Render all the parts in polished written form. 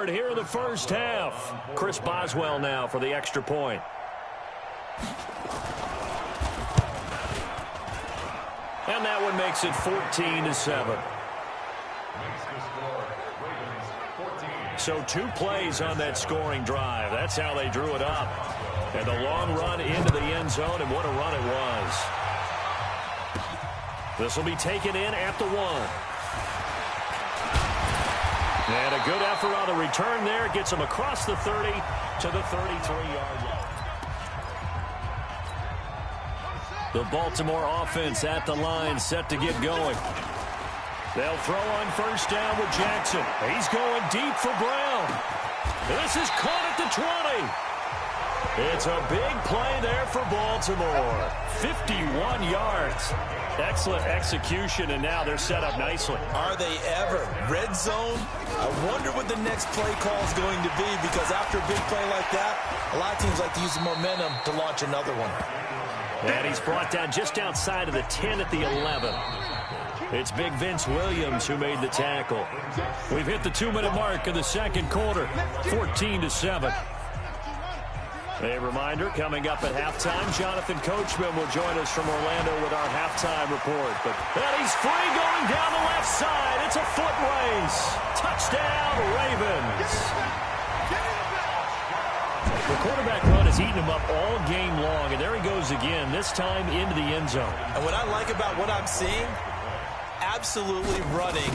start here in the first half. Chris Boswell now for the extra point. And that one makes it 14-7. So 2 plays on that scoring drive. That's how they drew it up. And a long run into the end zone, and what a run it was. This will be taken in at the 1. And a good effort on the return there. Gets him across the 30 to the 33-yard line. The Baltimore offense at the line, set to get going. They'll throw on first down with Jackson. He's going deep for Brown. This is caught at the 20. It's a big play there for Baltimore. 51 yards. Excellent execution, and now they're set up nicely. Are they ever? Red zone? I wonder what the next play call is going to be, because after a big play like that, a lot of teams like to use the momentum to launch another one. And he's brought down just outside of the 10 at the 11. It's big Vince Williams who made the tackle. We've hit the 2-minute mark in the second quarter, 14-7. A reminder, coming up at halftime, Jonathan Coachman will join us from Orlando with our halftime report. But he's free going down the left side. It's a foot race. Touchdown, Ravens. The quarterback run has eaten him up all game long, and there he goes again, this time into the end zone. And what I like about what I'm seeing, absolutely running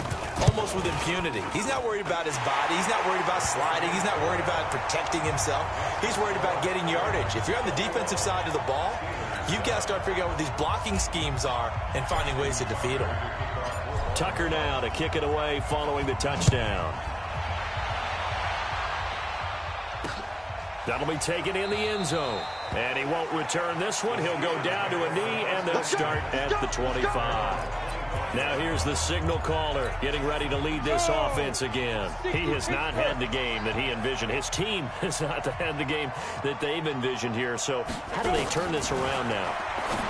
almost with impunity. He's not worried about his body. He's not worried about sliding. He's not worried about protecting himself. He's worried about getting yardage. If you're on the defensive side of the ball, you've got to start figuring out what these blocking schemes are and finding ways to defeat them. Tucker now to kick it away following the touchdown. That'll be taken in the end zone. And he won't return this one. He'll go down to a knee, and they'll start at the 25. Now here's the signal caller getting ready to lead this offense again. He has not had the game that he envisioned. His team has not had the game that they've envisioned here. So how do they turn this around now?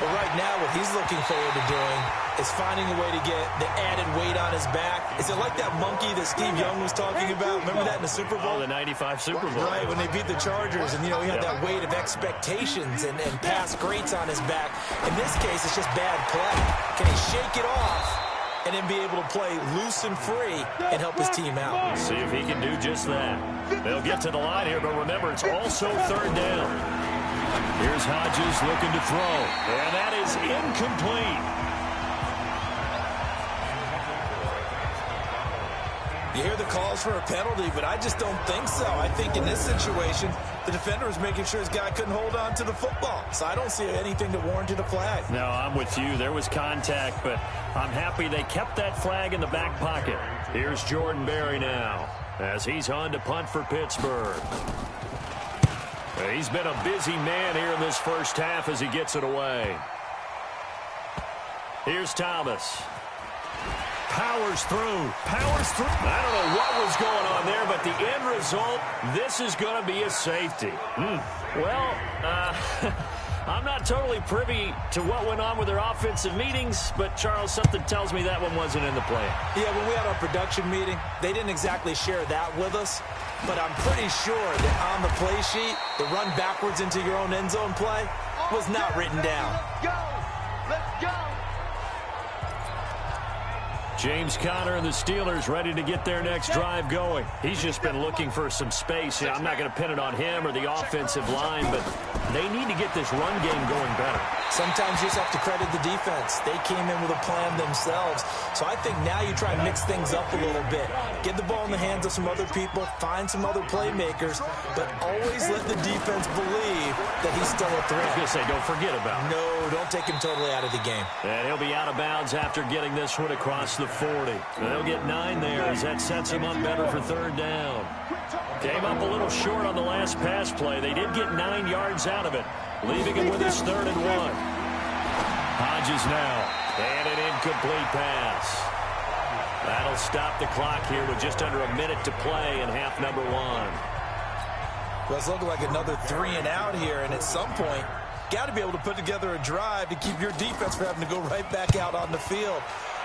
Well, right now what he's looking forward to doing is finding a way to get the added weight on his back. Is it like that monkey that Steve Young was talking about? Remember that in the Super Bowl? Oh, the 95 Super Bowl. Right, when they beat the Chargers, and, he had that weight of expectations and past greats on his back. In this case, it's just bad play. Can he shake it off and then be able to play loose and free and help his team out? See if he can do just that. They'll get to the line here, but remember, it's also third down. Here's Hodges looking to throw, and that is incomplete. You hear the calls for a penalty, but I just don't think so. I think in this situation, the defender was making sure his guy couldn't hold on to the football. So I don't see anything that warranted a flag. No, I'm with you. There was contact, but I'm happy they kept that flag in the back pocket. Here's Jordan Berry now as he's on to punt for Pittsburgh. He's been a busy man here in this first half as he gets it away. Here's Thomas. Powers through. I don't know what was going on there, but the end result, this is going to be a safety. Well, I'm not totally privy to what went on with their offensive meetings, but, Charles, something tells me that one wasn't in the plan. Yeah, when we had our production meeting, they didn't exactly share that with us, but I'm pretty sure that on the play sheet, the run backwards into your own end zone play was not written down. Let's go! James Conner and the Steelers ready to get their next drive going. He's just been looking for some space. I'm not going to pin it on him or the offensive line, but they need to get this run game going better. Sometimes you just have to credit the defense. They came in with a plan themselves. So I think now you try and mix things up a little bit. Get the ball in the hands of some other people, find some other playmakers, but always let the defense believe that he's still a threat. I was going to say, don't forget about him. No, don't take him totally out of the game. And he'll be out of bounds after getting this one across the 40. They'll get 9 there as that sets him up better for third down. Came up a little short on the last pass play. They did get 9 yards out of it, leaving him with his 3rd and 1. Hodges now, and an incomplete pass. That'll stop the clock here with just under a minute to play in half number 1. Well, it's looking like another 3 and out here, and at some point, got to be able to put together a drive to keep your defense from having to go right back out on the field.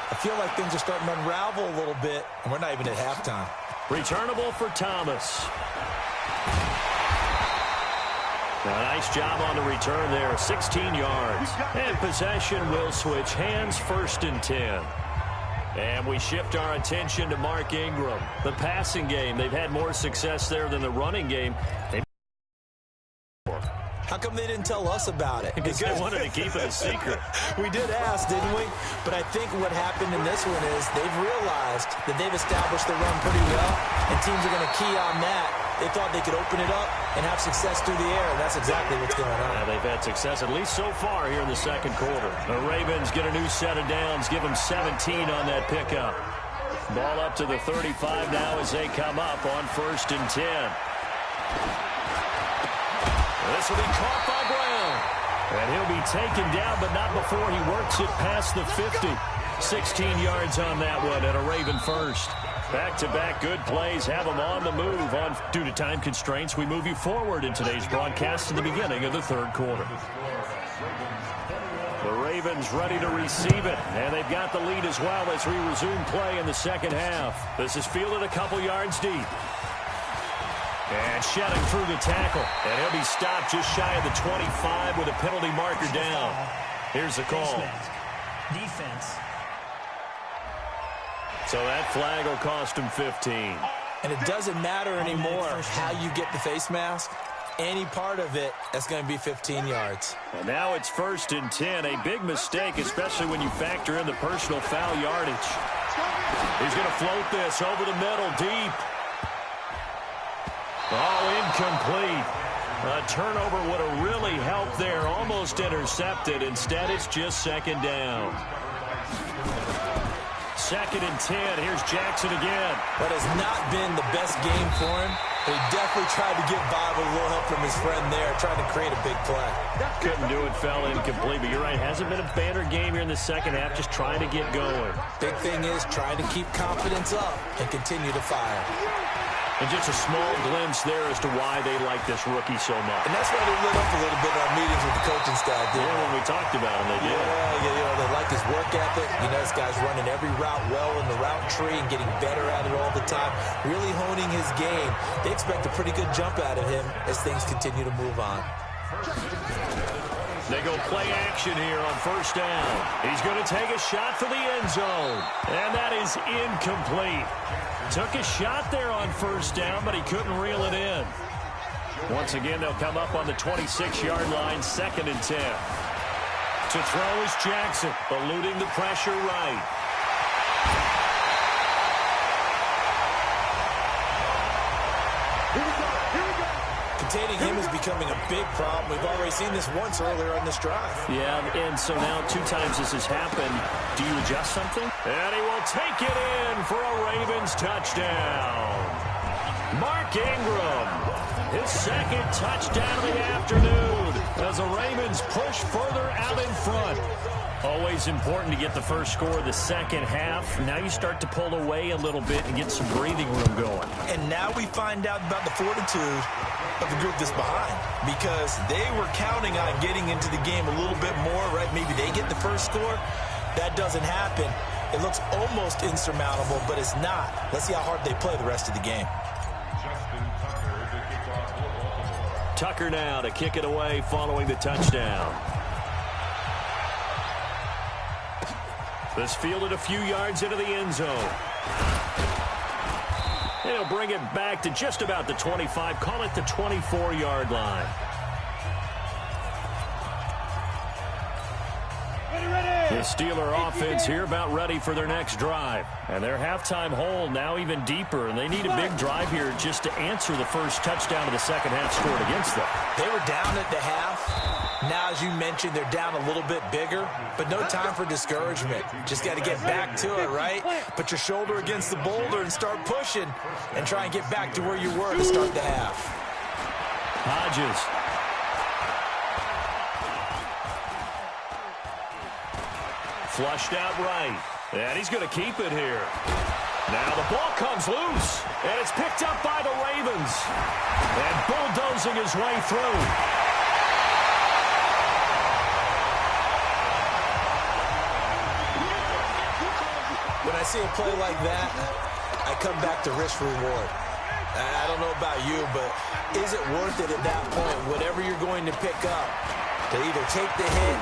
I feel like things are starting to unravel a little bit, and we're not even at halftime. Returnable for Thomas. A nice job on the return there, 16 yards. And possession will switch hands, 1st and 10. And we shift our attention to Mark Ingram. The passing game, they've had more success there than the running game. How come they didn't tell us about it? Because they wanted to keep it a secret. We did ask, didn't we? But I think what happened in this one is they've realized that they've established the run pretty well, and teams are going to key on that. They thought they could open it up and have success through the air, and that's exactly what's going on. Yeah, they've had success, at least so far, here in the second quarter. The Ravens get a new set of downs, give them 17 on that pickup. Ball up to the 35 now as they come up on 1st and 10. This will be caught by Brown. And he'll be taken down, but not before he works it past the 50. 16 yards on that one and a Raven first. Back-to-back good plays have them on the move. Due to time constraints, we move you forward in today's broadcast to the beginning of the third quarter. The Ravens ready to receive it, and they've got the lead as well as we resume play in the second half. This is fielded a couple yards deep. And shedding through the tackle. And he'll be stopped just shy of the 25 with a penalty marker down. Here's the call. Defense. So that flag will cost him 15. And it doesn't matter anymore how you get the face mask. Any part of it, that's going to be 15 yards. And now it's 1st and 10. A big mistake, especially when you factor in the personal foul yardage. He's going to float this over the middle, deep. Oh, incomplete. A turnover would have really helped there. Almost intercepted. Instead, it's just 2nd down. 2nd and 10. Here's Jackson again. That has not been the best game for him. He definitely tried to get by with a little help from his friend there, trying to create a big play. Couldn't do it, fell incomplete. But you're right, hasn't been a banner game here in the second half, just trying to get going. Big thing is trying to keep confidence up and continue to fire. And just a small glimpse there as to why they like this rookie so much. And that's why they lit up a little bit in our meetings with the coaching staff. Yeah, when we talked about him, they did. Yeah, they like his work ethic. You know, this guy's running every route well in the route tree and getting better at it all the time, really honing his game. They expect a pretty good jump out of him as things continue to move on. They go play action here on 1st down. He's going to take a shot for the end zone. And that is incomplete. Took a shot there on 1st down, but he couldn't reel it in. Once again, they'll come up on the 26-yard line, 2nd and 10. To throw is Jackson, eluding the pressure right. Containing him is becoming a big problem. We've already seen this once earlier on this drive. Yeah, and so now 2 times this has happened. Do you adjust something? And he will take it in for a Ravens touchdown. Mark Ingram, his 2nd touchdown of the afternoon as the Ravens push further out in front. Always important to get the first score of the second half. Now you start to pull away a little bit and get some breathing room going. And now we find out about the fortitude of the group that's behind, because they were counting on getting into the game a little bit more, right? Maybe they get the first score. That doesn't happen. It looks almost insurmountable, but it's not. Let's see how hard they play the rest of the game. Tucker now to kick it away following the touchdown. This fielded a few yards into the end zone. He'll bring it back to just about the 25. Call it the 24-yard line. The Steeler offense here about ready for their next drive. And their halftime hole now even deeper. And they need a big drive here just to answer the first touchdown of the second half scored against them. They were down at the half. Now, as you mentioned, they're down a little bit bigger, but no time for discouragement. Just got to get back to it, right? Put your shoulder against the boulder and start pushing and try and get back to where you were to start the half. Hodges. Flushed out right. And he's going to keep it here. Now the ball comes loose, and it's picked up by the Ravens. And bulldozing his way through. When I see a play like that, I come back to risk reward. I don't know about you, but is it worth it at that point, whatever you're going to pick up, to either take the hit,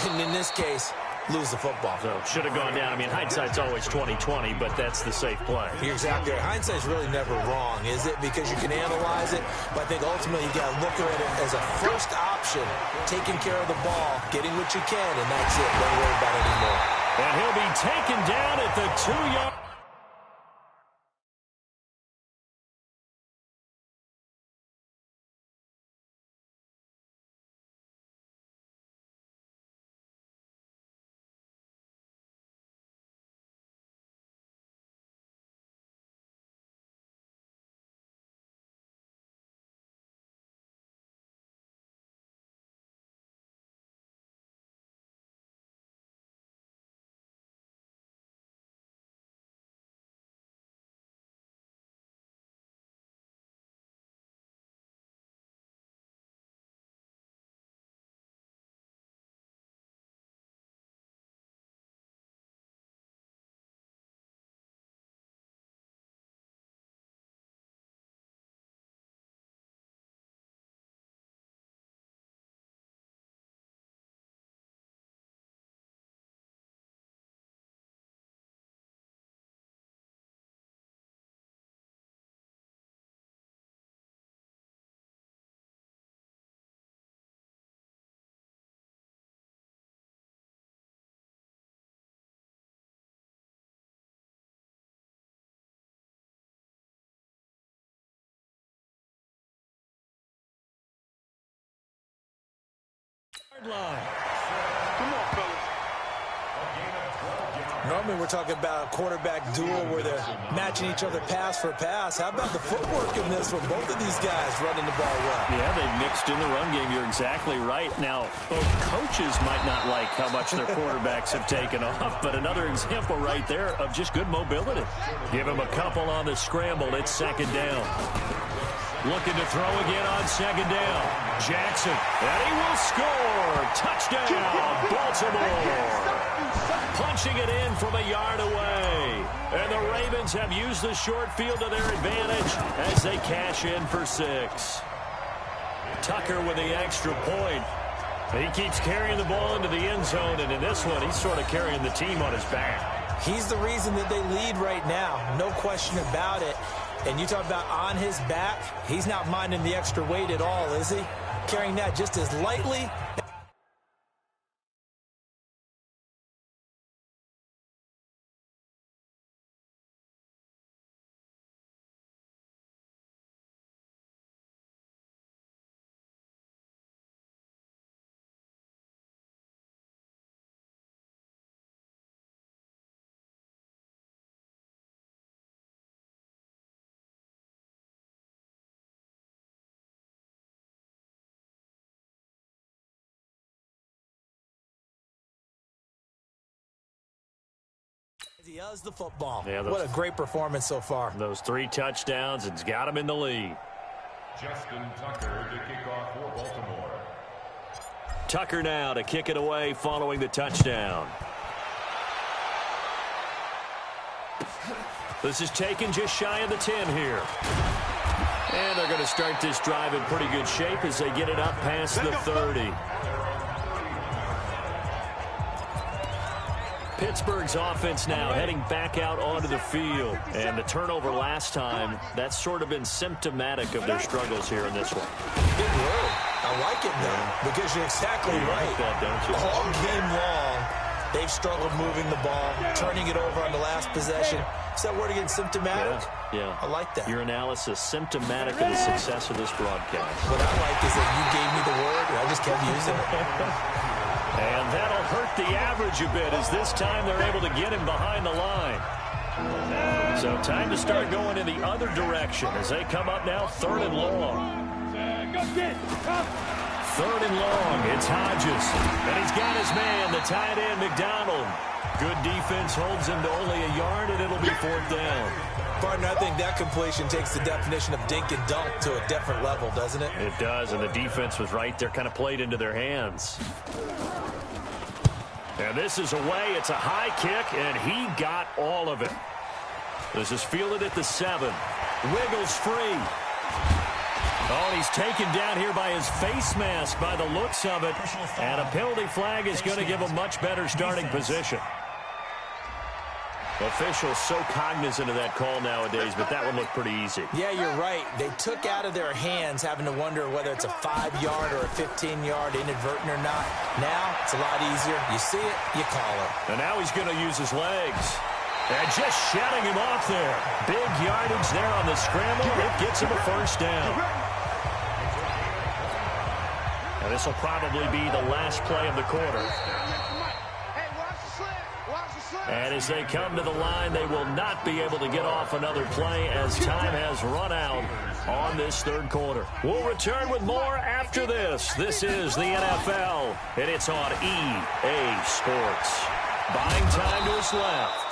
and in this case, lose the football? So should have gone down. I mean, hindsight's always 20/20, but that's the safe play. You're exactly right. Hindsight's really never wrong, is it? Because you can analyze it, but I think ultimately you got to look at it as a first option, taking care of the ball, getting what you can, and that's it. Don't worry about it anymore. And he'll be taken down at the 2-yard. Line. Come on, fellas. Normally we're talking about a quarterback duel where they're matching each other pass for pass. How about the footwork in this one? Both of these guys running the ball well. Yeah, they mixed in the run game. You're exactly right. Now, both coaches might not like how much their quarterbacks have taken off, but another example right there of just good mobility. Give him a couple on the scramble. It's second down. Looking to throw again on second down. Jackson, and he will score. Touchdown, Baltimore. Punching it in from a yard away. And the Ravens have used the short field to their advantage as they cash in for 6. Tucker with the extra point. He keeps carrying the ball into the end zone, and in this one, he's sort of carrying the team on his back. He's the reason that they lead right now. No question about it. And you talk about on his back, he's not minding the extra weight at all, is he? Carrying that just as lightly. He has the football. Yeah, what a great performance so far. Those 3 touchdowns, it's got him in the lead. Justin Tucker to kick off for Baltimore. Tucker now to kick it away following the touchdown. This is taken just shy of the 10 here. And they're going to start this drive in pretty good shape as they get it up past the 30. Pittsburgh's offense now heading back out onto the field. And the turnover last time, that's sort of been symptomatic of their struggles here in this one. Good word. I like it, though, because you're exactly right. Like that, don't you? All game long, they've struggled moving the ball, turning it over on the last possession. Is that word again, symptomatic? Yeah. I like that. Your analysis, symptomatic of the success of this broadcast. What I like is that you gave me the word, and I just kept using it. And that'll hurt the average a bit as this time they're able to get him behind the line. So time to start going in the other direction as they come up now 3rd and long. 3rd and long, it's Hodges. And he's got his man, the tight end, McDonald. Good defense holds him to only a yard, and it'll be 4th down. Partner, I think that completion takes the definition of dink and dunk to a different level, doesn't it? It does, and the defense was right there, kind of played into their hands. And this is away. It's a high kick, and he got all of it. This is fielded at the 7. Wiggles free. Oh, and he's taken down here by his face mask by the looks of it. And a penalty flag is going to give a much better starting position. Officials so cognizant of that call nowadays, but that one looked pretty easy. Yeah, you're right. They took out of their hands having to wonder whether it's a 5-yard or a 15-yard inadvertent or not. Now, it's a lot easier. You see it, you call it. And now he's going to use his legs. And just shutting him off there. Big yardage there on the scramble. It gets him a first down. And this will probably be the last play of the quarter. And as they come to the line, they will not be able to get off another play as time has run out on this third quarter. We'll return with more after this. This is the NFL, and it's on EA Sports. Buying time to his left.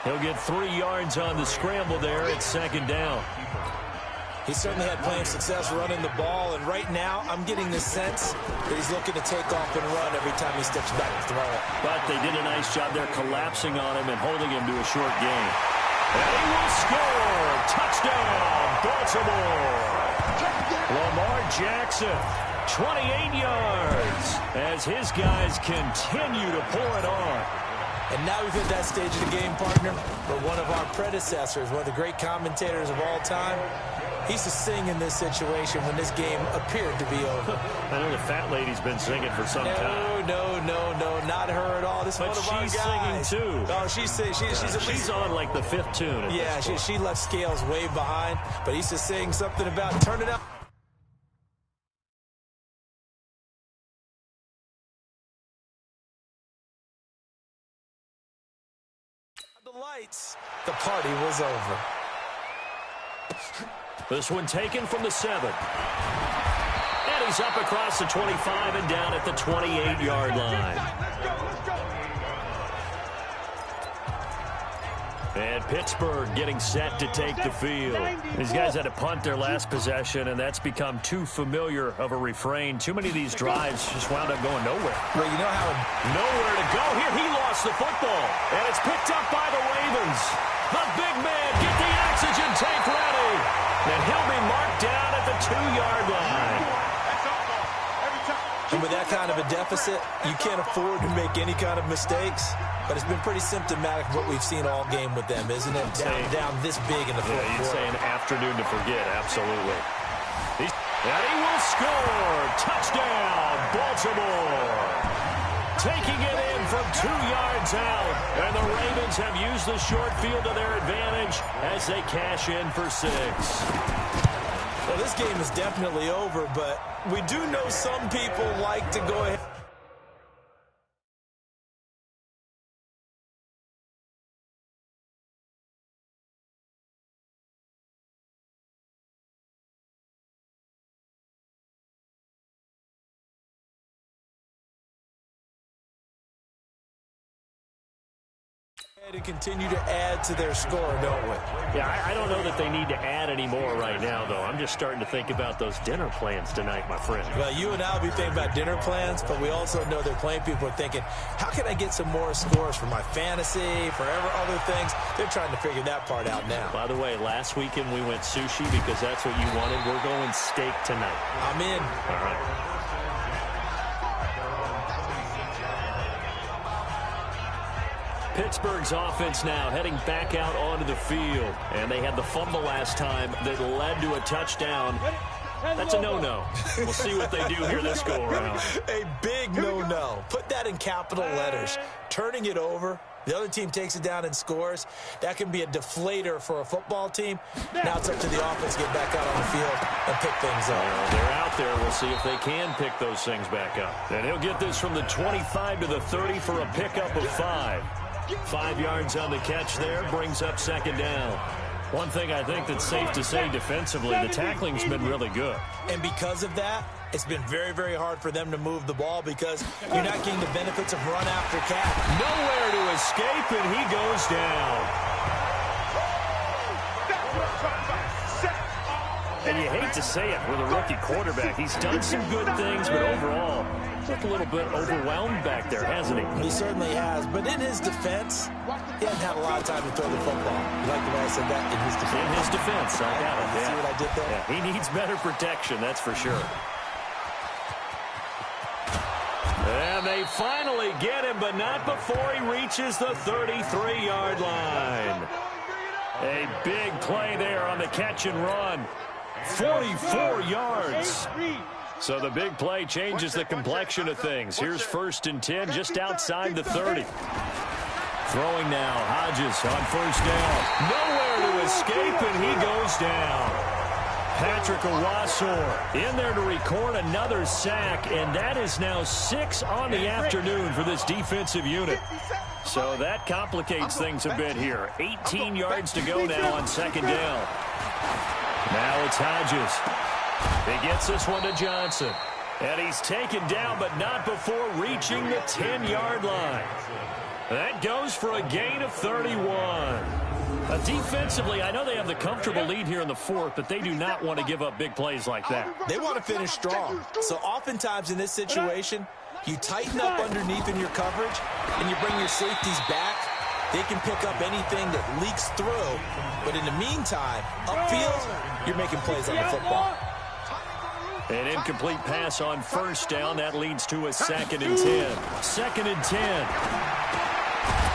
He'll get 3 yards on the scramble there at second down. He certainly had plenty of success running the ball, and right now I'm getting the sense that he's looking to take off and run every time he steps back to throw it. But they did a nice job there collapsing on him and holding him to a short gain. And he will score! Touchdown, Baltimore! Lamar Jackson, 28 yards, as his guys continue to pour it on. And now we've hit that stage of the game, partner, where one of our predecessors, one of the great commentators of all time, he used to sing in this situation when this game appeared to be over. I know the fat lady's been singing for some time. No, not her at all. This is one of our guys. But she's singing, too. Oh, she's on, like, the 5th tune. Yeah, she left Scales way behind, but he used to sing something about turning up. The lights. The party was over. This one taken from the 7. And he's up across the 25 and down at the 28-yard line. And Pittsburgh getting set to take the field. These guys had to punt their last possession, and that's become too familiar of a refrain. Too many of these drives just wound up going nowhere. Well, you know how nowhere to go. Here he lost the football, and it's picked up by the Ravens. The big man, get the oxygen tank ready. And he'll be marked down at the 2-yard line. And with that kind of a deficit, you can't afford to make any kind of mistakes. But it's been pretty symptomatic of what we've seen all game with them, isn't it? Down this big in the fourth quarter. You'd say an afternoon to forget, absolutely. And he will score. Touchdown, Baltimore. Taking it in from 2 yards out. And the Ravens have used the short field to their advantage as they cash in for 6. Well, this game is definitely over, but we do know some people like to go ahead. To continue to add to their score, don't we? Yeah, I don't know that they need to add any more right now, though. I'm just starting to think about those dinner plans tonight, my friend. Well, you and I will be thinking about dinner plans, but we also know that plenty of people are thinking, how can I get some more scores for my fantasy, for other things? They're trying to figure that part out now. By the way, last weekend we went sushi because that's what you wanted. We're going steak tonight. I'm in. All right. Pittsburgh's offense now heading back out onto the field. And they had the fumble last time that led to a touchdown. That's a no-no. We'll see what they do here this go-around. A big no-no. Put that in capital letters. Turning it over. The other team takes it down and scores. That can be a deflator for a football team. Now it's up to the offense to get back out on the field and pick things up. Well, they're out there. We'll see if they can pick those things back up. And he'll get this from the 25 to the 30 for a pickup of 5. 5 yards on the catch there, brings up second down. One thing I think that's safe to say defensively, the tackling's been really good. And because of that, it's been very, very hard for them to move the ball because you're not getting the benefits of run after catch. Nowhere to escape, and he goes down. And you hate to say it with a rookie quarterback. He's done some good things, but overall, looked a little bit overwhelmed back there, hasn't he? He certainly has. But in his defense, he hasn't had a lot of time to throw the football. You like the way I said that? In his defense. In his defense, I got it. See what I did there? Yeah, he needs better protection, that's for sure. And they finally get him, but not before he reaches the 33-yard line. A big play there on the catch and run. 44 yards. So the big play changes the complexion of things. Here's 1st and 10 just outside the 30. Throwing now, Hodges on 1st down. Nowhere to escape, and he goes down. Patrick Owasor in there to record another sack, and that is now 6 on the afternoon for this defensive unit. So that complicates things a bit here. 18 yards to go now on 2nd down. Now it's Hodges. He gets this one to Johnson. And he's taken down, but not before reaching the 10-yard line. That goes for a gain of 31. Defensively, I know they have the comfortable lead here in the 4th, but they do not want to give up big plays like that. They want to finish strong. So oftentimes in this situation, you tighten up underneath in your coverage, and you bring your safeties back. They can pick up anything that leaks through. But in the meantime, upfield, you're making plays on the football. An incomplete pass on 1st down. That leads to a 2nd and 10. 2nd and 10.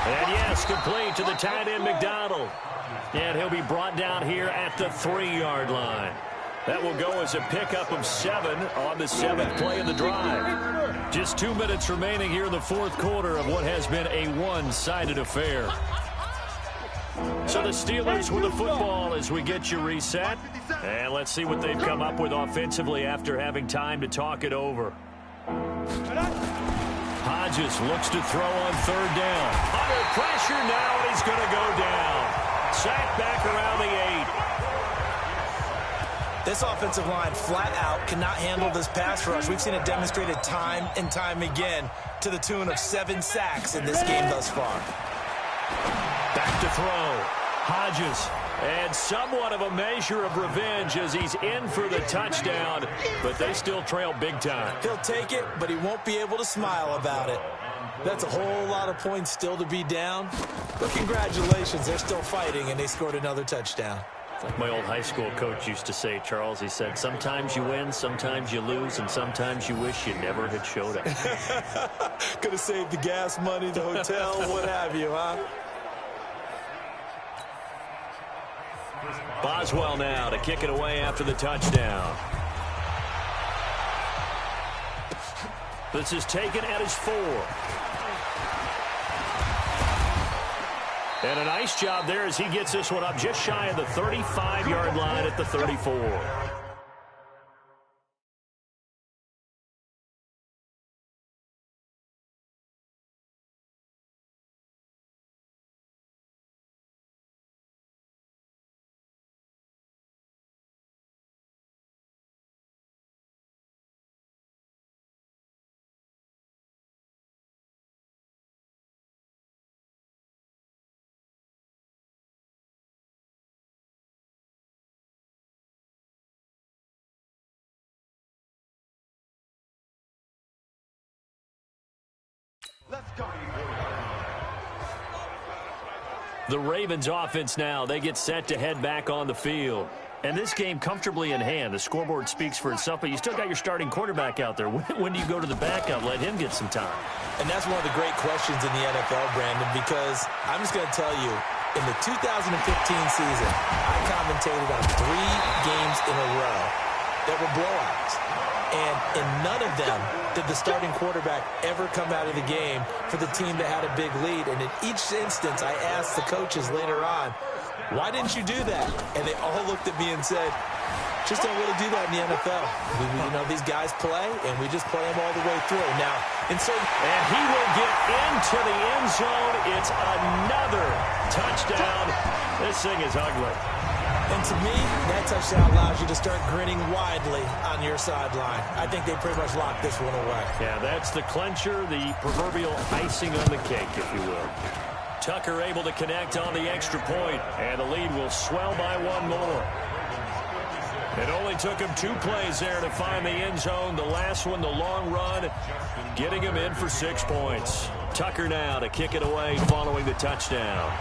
And yes, complete to the tight end, McDonald. And he'll be brought down here at the 3-yard line. That will go as a pickup of 7 on the 7th play of the drive. Just 2 minutes remaining here in the 4th quarter of what has been a one-sided affair. So the Steelers with the football as we get you reset. And let's see what they've come up with offensively after having time to talk it over. Hodges looks to throw on 3rd down. Under pressure now, and he's going to go down. Sacked back around the 8. This offensive line flat out cannot handle this pass rush. We've seen it demonstrated time and time again to the tune of 7 sacks in this game thus far. Back to throw. Hodges. And somewhat of a measure of revenge as he's in for the touchdown, but they still trail big time. He'll take it, but he won't be able to smile about it. That's a whole lot of points still to be down, but congratulations, they're still fighting, and they scored another touchdown. Like my old high school coach used to say, Charles, he said, sometimes you win, sometimes you lose, and sometimes you wish you never had showed up. Could have saved the gas money, the hotel, what have you, huh? Boswell now to kick it away after the touchdown. This is taken at his 4. And a nice job there as he gets this one up just shy of the 35-yard line at the 34. Let's go. The Ravens offense now, they get set to head back on the field. And this game comfortably in hand. The scoreboard speaks for itself, but you still got your starting quarterback out there. When do you go to the backup? Let him get some time. And that's one of the great questions in the NFL, Brandon, because I'm just going to tell you, in the 2015 season, I commentated on 3 games in a row that were blowouts. And in none of them did the starting quarterback ever come out of the game for the team that had a big lead. And in each instance, I asked the coaches later on, why didn't you do that? And they all looked at me and said, just don't really do that in the NFL. You know, these guys play, and we just play them all the way through. Now, and he will get into the end zone. It's another touchdown. This thing is ugly. And to me, that touchdown allows you to start grinning widely on your sideline. I think they pretty much locked this one away. Yeah, that's the clincher, the proverbial icing on the cake, if you will. Tucker able to connect on the extra point, and the lead will swell by 1 more. It only took him 2 plays there to find the end zone. The last one, the long run, getting him in for 6 points. Tucker now to kick it away following the touchdown.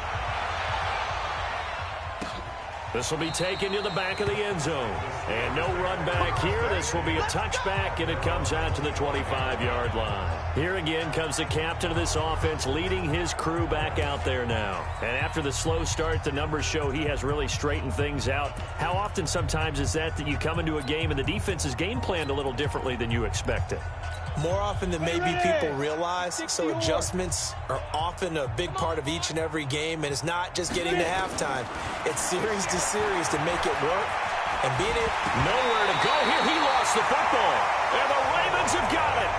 This will be taken to the back of the end zone. And no run back here. This will be a touchback, and it comes out to the 25-yard line. Here again comes the captain of this offense, leading his crew back out there now. And after the slow start, the numbers show he has really straightened things out. How often sometimes is that you come into a game and the defense is game planned a little differently than you expected? More often than maybe people realize, so adjustments are often a big part of each and every game, and it's not just getting to halftime. It's series to series to make it work, and being it. Nowhere to go here. He lost the football, and the Ravens have got it.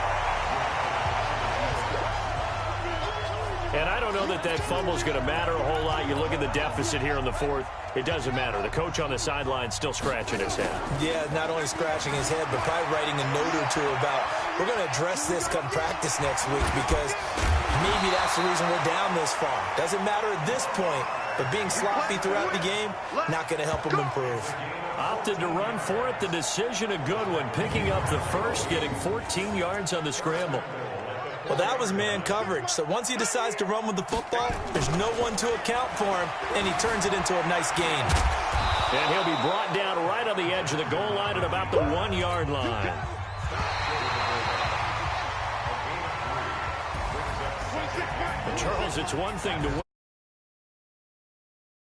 And I don't know that fumble is going to matter a whole lot. You look at the deficit here in the fourth. It doesn't matter. The coach on the sideline still scratching his head. Yeah, not only scratching his head, but probably writing a note or two about, we're going to address this come practice next week because maybe that's the reason we're down this far. Doesn't matter at this point, but being sloppy throughout the game, not going to help him improve. Opted to run for it. The decision a good one. Picking up the first, getting 14 yards on the scramble. Well, that was man coverage. So once he decides to run with the football, there's no one to account for him, and he turns it into a nice gain. And he'll be brought down right on the edge of the goal line at about the 1-yard line. Charles, it's one thing to